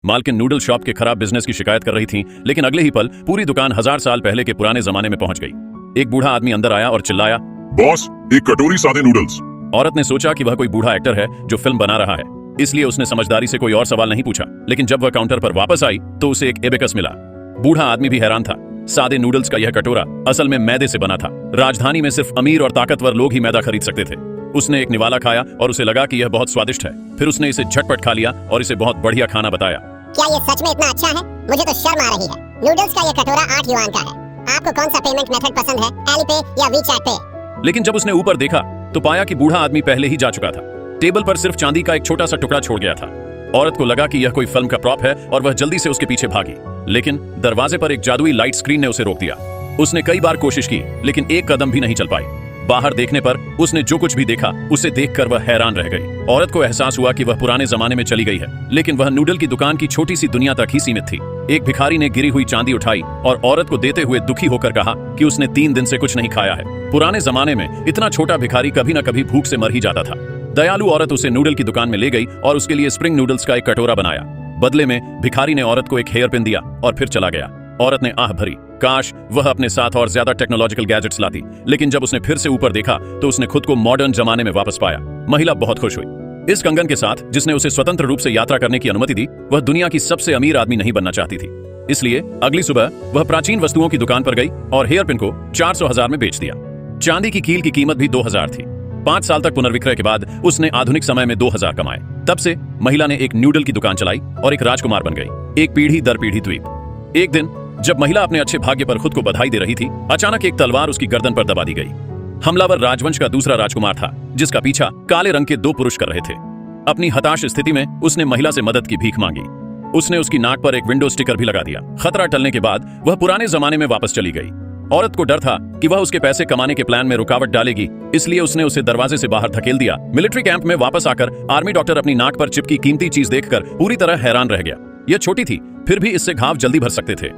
मालकिन noodle shop के खराब बिजनेस की शिकायत कर रही थी, लेकिन अगले ही पल पूरी दुकान 1000 साल पहले के पुराने जमाने में पहुंच गई। एक बूढ़ा आदमी अंदर आया और चिल्लाया, बॉस, एक कटोरी सादे नूडल्स। औरत ने सोचा कि वह कोई बूढ़ा एक्टर है जो फिल्म बना रहा है, इसलिए उसने समझदारी से कोई और सवाल नहीं पूछा। लेकिन जब वह काउंटर पर वापस आई तो उसे एक एबेकस मिला। बूढ़ा आदमी भी हैरान था। सादे नूडल्स का यह कटोरा असल में मैदे से बना था। राजधानी में सिर्फ अमीर और ताकतवर लोग ही मैदा खरीद सकते थे। उसने एक निवाला खाया और उसे लगा कि यह बहुत स्वादिष्ट है। फिर उसने इसे झटपट खा लिया और इसे बहुत बढ़िया खाना बताया। क्या ये सच में इतना अच्छा है? मुझे तो शर्म आ रही है। नूडल्स का ये कटोरा 8 युआन का है। आपको कौन सा पेमेंट मेथड पसंद है, एलिपे या वीचैट पे? लेकिन जब उसने ऊपर देखा तो पाया कि बूढ़ा आदमी पहले ही जा चुका था। टेबल पर सिर्फ चांदी का एक छोटा सा टुकड़ा छोड़ गया था। औरत को लगा कि यह कोई फिल्म का प्रॉप है और वह जल्दी से उसके पीछे भागी, लेकिन दरवाजे पर एक जादुई लाइट स्क्रीन ने उसे रोक दिया। उसने कई बार कोशिश की, लेकिन एक कदम भी नहीं चल पाई। बाहर देखने पर उसने जो कुछ भी देखा उसे देखकर वह हैरान रह गई। औरत को एहसास हुआ कि वह पुराने जमाने में चली गई है, लेकिन वह नूडल की दुकान की छोटी सी दुनिया तक ही सीमित थी। एक भिखारी ने गिरी हुई चांदी उठाई और औरत को देते हुए दुखी होकर कहा कि उसने 3 दिन से कुछ नहीं खाया है। पुराने जमाने में इतना छोटा भिखारी कभी न कभी भूख से मर ही जाता था। दयालु औरत उसे नूडल की दुकान में ले गई और उसके लिए स्प्रिंग नूडल्स का एक कटोरा बनाया। बदले में भिखारी ने औरत को एक हेयर पिन दिया और फिर चला गया। औरत ने आह भरी, काश वह अपने साथ और ज्यादा टेक्नोलॉजिकल गैजेट्स लाती। लेकिन जब उसने फिर से ऊपर देखा तो उसने खुद को मॉडर्न जमाने में वापस पाया। महिला बहुत खुश हुई। इस कंगन के साथ जिसने उसे स्वतंत्र रूप से यात्रा करने की अनुमति दी, वह दुनिया की सबसे अमीर आदमी नहीं बनना चाहती थी। इसलिए अगली सुबह वह प्राचीन वस्तुओं की दुकान पर गई और हेयर पिन को 400,000 में बेच दिया। चांदी की कील की कीमत भी 2000 थी। 5 साल तक पुनर्विक्रय के बाद उसने आधुनिक समय में 2000 कमाए। तब से महिला ने एक नूडल की दुकान चलाई और एक राजकुमार बन गई, एक पीढ़ी दर पीढ़ी द्वीप। एक दिन जब महिला अपने अच्छे भाग्य पर खुद को बधाई दे रही थी, अचानक एक तलवार उसकी गर्दन पर दबा दी गई। हमलावर राजवंश का दूसरा राजकुमार था, जिसका पीछा काले रंग के 2 पुरुष कर रहे थे। अपनी हताश स्थिति में उसने महिला से मदद की भीख मांगी। उसने उसकी नाक पर एक विंडो स्टिकर भी लगा दिया। खतरा टलने के बाद वह पुराने जमाने में वापस चली गई। औरत को डर था कि वह उसके पैसे कमाने के प्लान में रुकावट डालेगी, इसलिए उसने उसे दरवाजे से बाहर धकेल दिया। मिलिट्री कैंप में वापस आकर आर्मी डॉक्टर अपनी नाक पर चिपकी कीमती चीज देखकर पूरी तरह हैरान रह गया। यह छोटी थी, फिर भी इससे घाव जल्दी भर सकते थे।